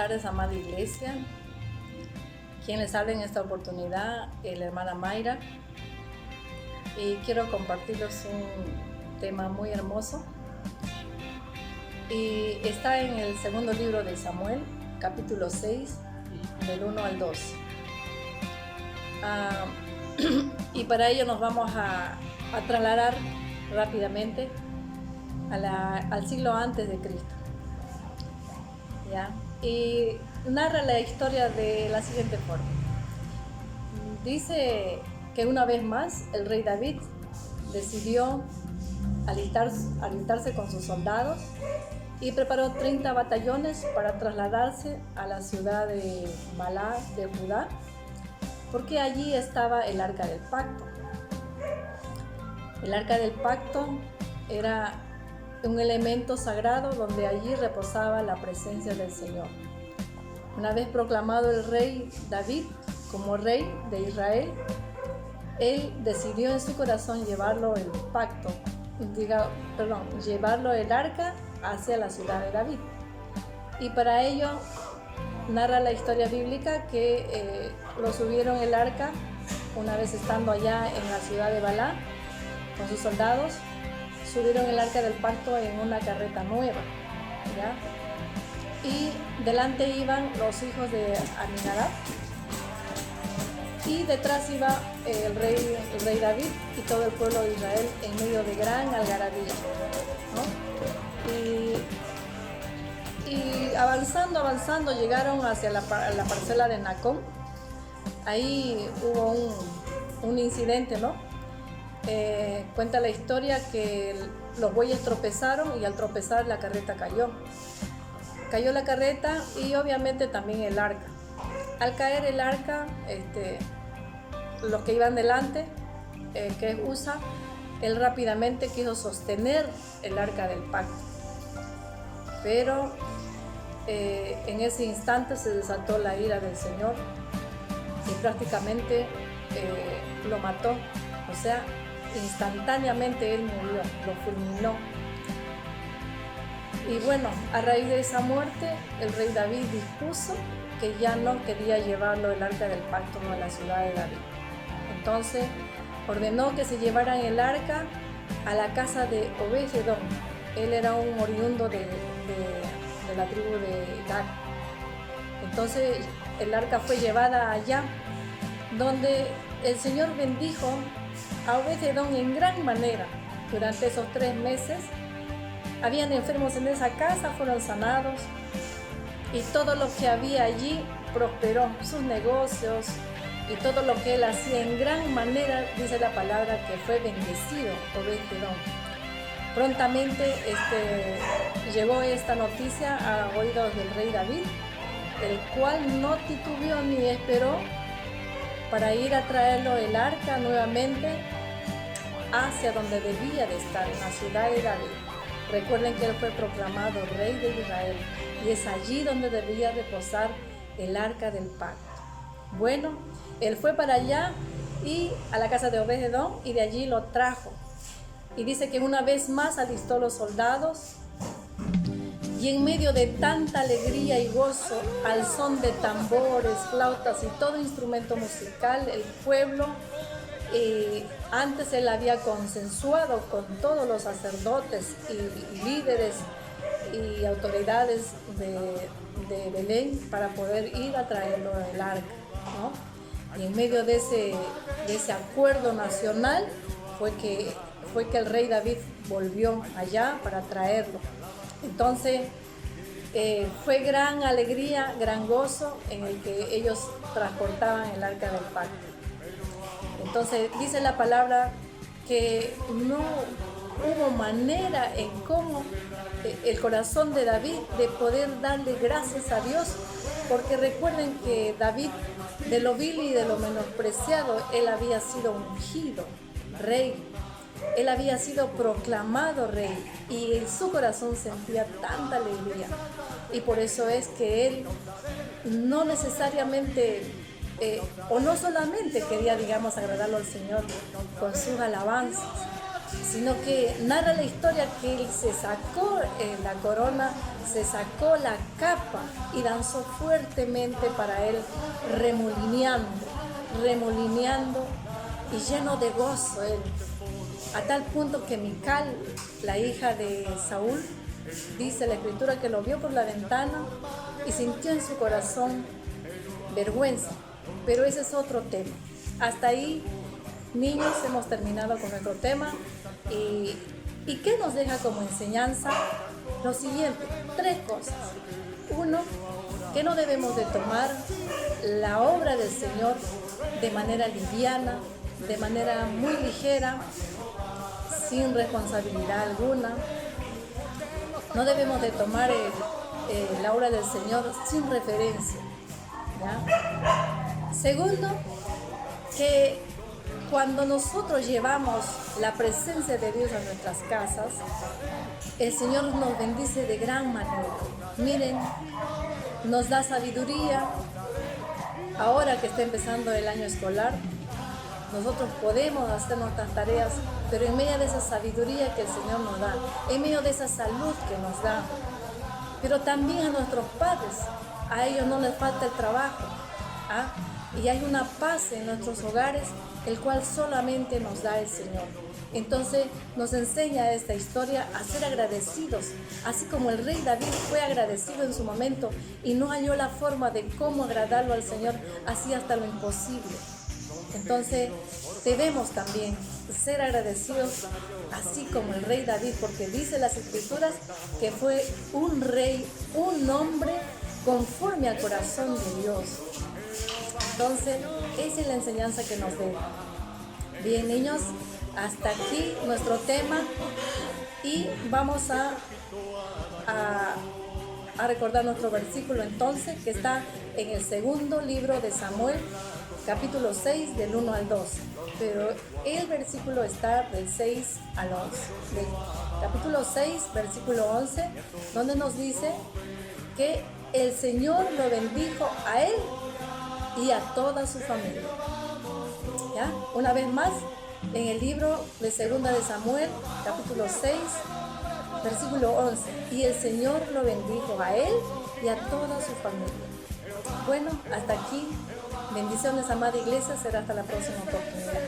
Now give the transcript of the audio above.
tardes, amada iglesia. Quien les habla en esta oportunidad es la hermana Mayra. Y quiero compartirles un tema muy hermoso. Y está en el segundo libro de Samuel, capítulo 6, del 1 al 2. Y para ello nos vamos a trasladar rápidamente al siglo antes de Cristo. ¿Ya? Y narra la historia de la siguiente forma. Dice que una vez más el rey David decidió alistarse con sus soldados y preparó 30 batallones para trasladarse a la ciudad de Balá de Judá, porque allí estaba el arca del pacto. El arca del pacto era un elemento sagrado donde allí reposaba la presencia del Señor. Una vez proclamado el rey David como rey de Israel, él decidió en su corazón llevarlo el arca hacia la ciudad de David. Y para ello narra la historia bíblica que lo subieron el arca una vez estando allá en la ciudad de Balá con sus soldados. Subieron el arca del pacto en una carreta nueva, ¿ya? Y delante iban los hijos de Aminadab y detrás iba el rey David y todo el pueblo de Israel en medio de gran algarabía, ¿no? Y avanzando llegaron hacia la parcela de Nacón. Ahí hubo un incidente, ¿no? Cuenta la historia que los bueyes tropezaron y al tropezar la carreta cayó la carreta y obviamente también el arca. Al caer el arca, los que iban delante, que es Usa, él rápidamente quiso sostener el arca del pacto, pero en ese instante se desató la ira del Señor y prácticamente lo mató, o sea, instantáneamente él murió, lo fulminó. Y bueno, a raíz de esa muerte, el rey David dispuso que ya no quería llevarlo el arca del pacto a la ciudad de David. Entonces ordenó que se llevaran el arca a la casa de Obed-Edom. Él era un oriundo de la tribu de Gad. Entonces el arca fue llevada allá, donde el Señor bendijo a Obed-Edom en gran manera. Durante esos 3 meses habían enfermos en esa casa, fueron sanados y todo lo que había allí prosperó, sus negocios y todo lo que él hacía en gran manera, dice la palabra que fue bendecido Obed-Edom. Prontamente llegó esta noticia a oídos del rey David, el cual no titubeó ni esperó para ir a traerlo el arca nuevamente hacia donde debía de estar, en la ciudad de David. Recuerden que él fue proclamado rey de Israel y es allí donde debía reposar el arca del pacto. Bueno, él fue para allá y a la casa de Obed-Edom y de allí lo trajo. Y dice que una vez más alistó los soldados y en medio de tanta alegría y gozo, al son de tambores, flautas y todo instrumento musical, el pueblo, antes él había consensuado con todos los sacerdotes y líderes y autoridades de Belén para poder ir a traerlo el arca, ¿no? Y en medio de ese acuerdo nacional fue que el rey David volvió allá para traerlo. Entonces fue gran alegría, gran gozo en el que ellos transportaban el arca del pacto. Entonces dice la palabra que no hubo manera en cómo el corazón de David de poder darle gracias a Dios, porque recuerden que David, de lo vil y de lo menospreciado, él había sido ungido rey. Él había sido proclamado rey y en su corazón sentía tanta alegría. Y por eso es que él no necesariamente, o no solamente quería, digamos, agradarlo al Señor con sus alabanzas, sino que narra la historia que él se sacó la corona, se sacó la capa y danzó fuertemente para él, remolineando y lleno de gozo él, a tal punto que Mical, la hija de Saúl, dice la escritura que lo vio por la ventana y sintió en su corazón vergüenza. Pero ese es otro tema. Hasta ahí, niños, hemos terminado con nuestro tema. ¿Y qué nos deja como enseñanza? Lo siguiente, 3 cosas. 1, que no debemos de tomar la obra del Señor de manera liviana, de manera muy ligera, sin responsabilidad alguna. No debemos de tomar la obra del Señor sin referencia, ¿ya? Segundo, que cuando nosotros llevamos la presencia de Dios a nuestras casas, el Señor nos bendice de gran manera. Miren, nos da sabiduría. Ahora que está empezando el año escolar, nosotros podemos hacer nuestras tareas, pero en medio de esa sabiduría que el Señor nos da, en medio de esa salud que nos da, pero también a nuestros padres, a ellos no les falta el trabajo, ¿ah? Y hay una paz en nuestros hogares, el cual solamente nos da el Señor. Entonces nos enseña esta historia a ser agradecidos, así como el rey David fue agradecido en su momento y no halló la forma de cómo agradarlo al Señor, así hasta lo imposible. Entonces debemos también ser agradecidos, así como el rey David, porque dice las escrituras que fue un rey, un hombre conforme al corazón de Dios. Entonces, esa es la enseñanza que nos deja. Bien, niños, hasta aquí nuestro tema y vamos a recordar nuestro versículo entonces, que está en el segundo libro de Samuel, capítulo 6, del 1 al 2. Pero el versículo está del 6 al 11. Del capítulo 6, versículo 11, donde nos dice que el Señor lo bendijo a él y a toda su familia. ¿Ya? Una vez más, en el libro de Segunda de Samuel, capítulo 6, versículo 11. Y el Señor lo bendijo a él y a toda su familia. Bueno, hasta aquí. Bendiciones, amada iglesia. Será hasta la próxima oportunidad.